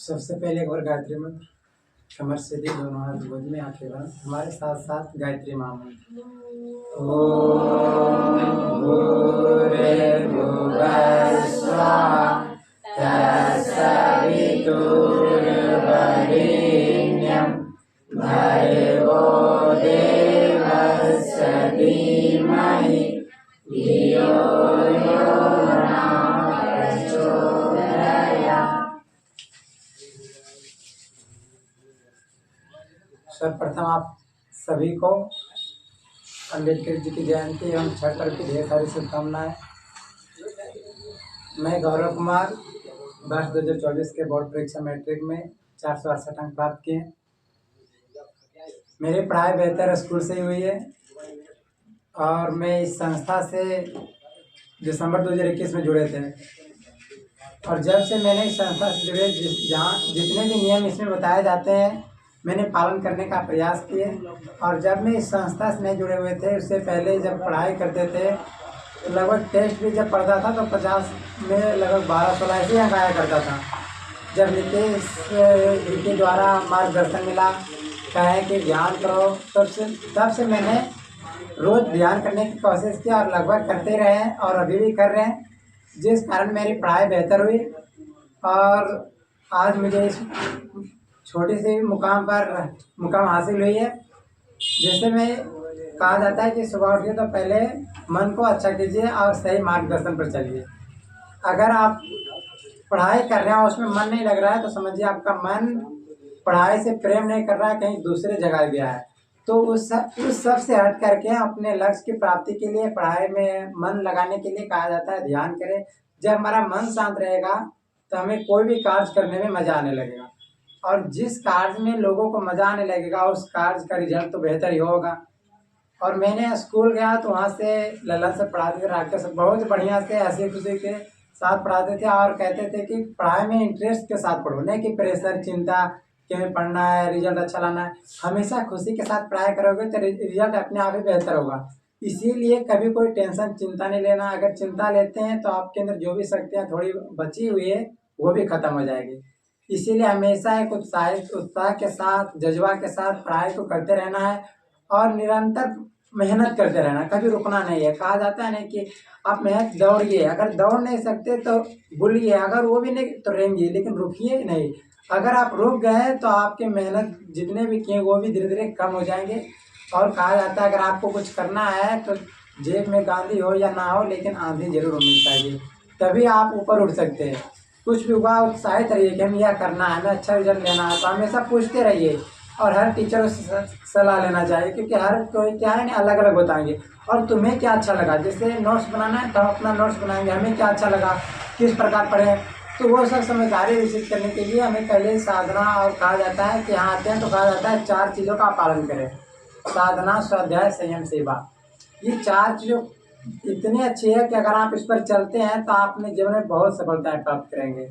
सबसे पहले एक बार गायत्री मंत्र, कमर सीधी, दोनों हाथ गोद में, आंखें बंद, हमारे साथ साथ गायत्री महामंत्र। ओम भूर्भुवः स्वः तत्सवितुर्वरेण्यं भर्गो देवस्य धीमहि धियो यो नः प्रचोदयात्। सर्वप्रथम आप सभी को अम्बेडकर जी की जयंती एवं छठ पर्व की ढेर सारी शुभकामनाएं। मैं गौरव कुमार, वर्ष 2024 के बोर्ड परीक्षा मैट्रिक में 468 अंक प्राप्त किए। मेरी पढ़ाई बेहतर स्कूल से ही हुई है और मैं इस संस्था से दिसंबर 2021 में जुड़े थे और जब से मैंने इस संस्था से जुड़े जहाँ जितने भी नियम इसमें बताए जाते हैं मैंने पालन करने का प्रयास किए। और जब मैं इस संस्था से नहीं जुड़े हुए थे, उससे पहले जब पढ़ाई करते थे तो लगभग टेस्ट भी जब पढ़ता था तो 50 में लगभग 12-16 ऐसे ही अंक आया करता था। जब नीतीश जी के द्वारा मार्गदर्शन मिला, कहे कि ध्यान करो, तब से मैंने रोज़ ध्यान करने की कोशिश की और लगभग करते रहे हैं और अभी भी कर रहे हैं, जिस कारण मेरी पढ़ाई बेहतर हुई और आज मुझे इस छोटे से मुकाम हासिल हुई है। जैसे में कहा जाता है कि सुबह उठिए तो पहले मन को अच्छा कीजिए और सही मार्गदर्शन पर चलिए। अगर आप पढ़ाई कर रहे हैं उसमें मन नहीं लग रहा है तो समझिए आपका मन पढ़ाई से प्रेम नहीं कर रहा है, कहीं दूसरे जगह गया है। तो उस सब से हट करके अपने लक्ष्य की प्राप्ति के लिए पढ़ाई में मन लगाने के लिए कहा जाता है ध्यान करें। जब हमारा मन शांत रहेगा तो हमें कोई भी कार्य करने में मजा आने लगेगा और जिस कार्य में लोगों को मजा आने लगेगा उस कार्य का रिजल्ट तो बेहतर ही होगा। और मैंने स्कूल गया तो वहाँ से ललन से पढ़ाते थे, राकेश बहुत बढ़िया से हंसी खुशी के साथ पढ़ाते थे और कहते थे कि पढ़ाई में इंटरेस्ट के साथ पढ़ो, नहीं कि प्रेशर चिंता कि पढ़ना है, रिजल्ट अच्छा लाना है। हमेशा खुशी के साथ पढ़ाई करोगे तो रिजल्ट अपने आप ही बेहतर होगा। इसीलिए कभी कोई टेंशन चिंता नहीं लेना। अगर चिंता लेते हैं तो आपके अंदर जो भी शक्तियाँ थोड़ी बची हुई है वो भी खत्म हो जाएगी। इसीलिए हमेशा एक उत्साह के साथ, जज्बा के साथ पढ़ाई को करते रहना है और निरंतर मेहनत करते रहना, कभी रुकना नहीं है। कहा जाता है ना कि आप मेहनत दौड़िए, अगर दौड़ नहीं सकते तो बुलिए, अगर वो भी नहीं तो रेंगिए, लेकिन रुकिए नहीं। अगर आप रुक गए तो आपके मेहनत जितने भी किए वो भी धीरे धीरे कम हो जाएंगे। और कहा जाता है अगर आपको कुछ करना है तो जेब में गांधी हो या ना हो लेकिन आंधी जरूर होनी चाहिए, तभी आप ऊपर उठ सकते हैं। कुछ भी हुआ उत्साहित रहिए कि हमें यह करना है, हमें अच्छा रिजल्ट लेना है, तो हमेशा पूछते रहिए और हर टीचर से सलाह लेना चाहिए, क्योंकि हर कोई क्या है ना अलग अलग बताएंगे। और तुम्हें क्या अच्छा लगा, जैसे नोट्स बनाना है तो हम अपना नोट्स बनाएंगे, हमें क्या अच्छा लगा, किस प्रकार पढ़ें, तो वो सब समझदारी विकसित करने के लिए हमें पहले साधना, और कहा जाता है कि यहाँ आते हैं तो कहा जाता है 4 चीज़ों का पालन करें: साधना, स्वाध्याय, संयम, सेवा। ये 4 चीज़ों इतनी अच्छी है कि अगर आप इस पर चलते हैं तो आप अपने जीवन में बहुत सफलताएं प्राप्त करेंगे।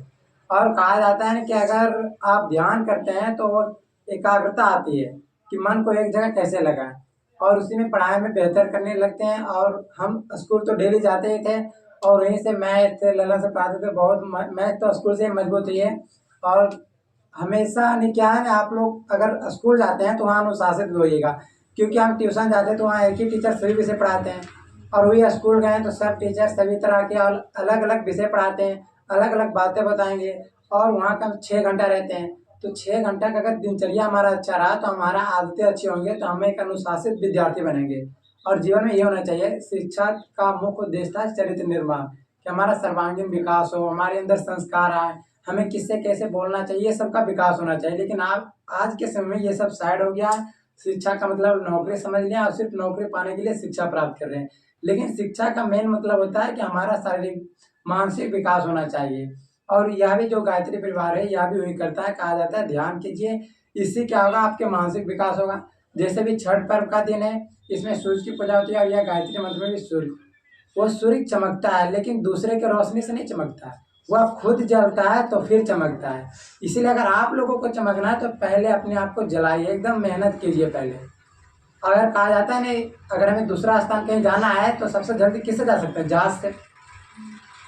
और कहा जाता है कि अगर आप ध्यान करते हैं तो वो एकाग्रता आती है कि मन को एक जगह कैसे लगाएं, और उसी में पढ़ाई में बेहतर करने लगते हैं। और हम स्कूल तो डेली जाते ही थे और वहीं से मैथ ललन से पढ़ाते थे, बहुत मैथ तो स्कूल से मजबूत ही है। और हमेशा नहीं क्या है ना, आप लोग अगर स्कूल जाते हैं तो वहाँ अनुशासित भी होइएगा, क्योंकि हम ट्यूशन जाते हैं तो वहाँ एक ही टीचर सभी विषय पढ़ाते हैं। और वही स्कूल गए तो सब टीचर सभी तरह के और अलग अलग विषय पढ़ाते हैं, अलग अलग बातें बताएंगे। और वहाँ का 6 घंटा रहते हैं, तो 6 घंटा का अगर दिनचर्या हमारा अच्छा रहा तो हमारा आदतें अच्छी होंगी, तो हम एक अनुशासित विद्यार्थी बनेंगे। और जीवन में ये होना चाहिए, शिक्षा का मुख्य उद्देश्य था चरित्र निर्माण, कि हमारा सर्वांगीण विकास हो, हमारे अंदर संस्कार आए, हमें किससे कैसे बोलना चाहिए, ये सबका विकास होना चाहिए। लेकिन आप आज के समय में ये सब साइड हो गया। शिक्षा का मतलब नौकरी समझ लिया और सिर्फ नौकरी पाने के लिए शिक्षा प्राप्त कर रहे हैं, लेकिन शिक्षा का मेन मतलब होता है कि हमारा शारीरिक मानसिक विकास होना चाहिए। और यह भी जो गायत्री परिवार है यह भी वही करता है। कहा जाता है ध्यान कीजिए, इससे क्या होगा, आपके मानसिक विकास होगा। जैसे भी छठ पर्व का दिन है, इसमें सूर्य की पूजा होती है और यह गायत्री मंत्र में भी सूर्य चमकता है, लेकिन दूसरे के रोशनी से नहीं चमकता है, वह खुद जलता है तो फिर चमकता है। इसीलिए अगर आप लोगों को चमकना है तो पहले अपने आप को जलाइए, एकदम मेहनत कीजिए पहले। अगर कहा जाता है नहीं, अगर हमें दूसरा स्थान कहीं जाना है तो सबसे जल्दी किससे जा सकते हैं? जहाज से।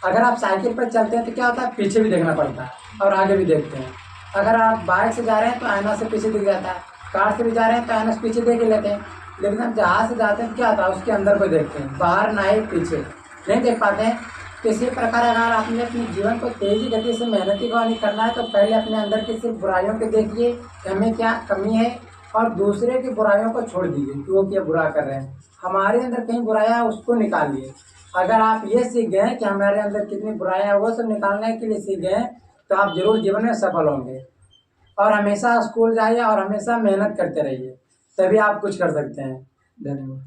अगर आप साइकिल पर चलते हैं तो क्या होता है, पीछे भी देखना पड़ता है और आगे भी देखते हैं। अगर आप बाइक से जा रहे हैं तो आईना से पीछे दिख जाता है, कार से भी जा रहे हैं तो आईना से पीछे देख ही लेते हैं, लेकिन हम जहाज से जाते हैं तो क्या होता है, उसके अंदर को देखते हैं, बाहर ना ही पीछे नहीं देख पाते हैं। तो इसी प्रकार अगर आपने अपने जीवन को तेजी गति से मेहनती वाली करना है तो पहले अपने अंदर की सिर्फ बुराइयों को देखिए कि हमें क्या कमी है, और दूसरे की बुराइयों को छोड़ दीजिए कि वो क्या बुरा कर रहे हैं। हमारे अंदर कहीं बुराइयां है उसको निकालिए। अगर आप ये सीख गए कि हमारे अंदर कितनी बुराइयां हैं वो सब निकालने के लिए सीख गए, तो आप जरूर जीवन में सफल होंगे। और हमेशा स्कूल जाइए और हमेशा मेहनत करते रहिए, तभी आप कुछ कर सकते हैं। धन्यवाद।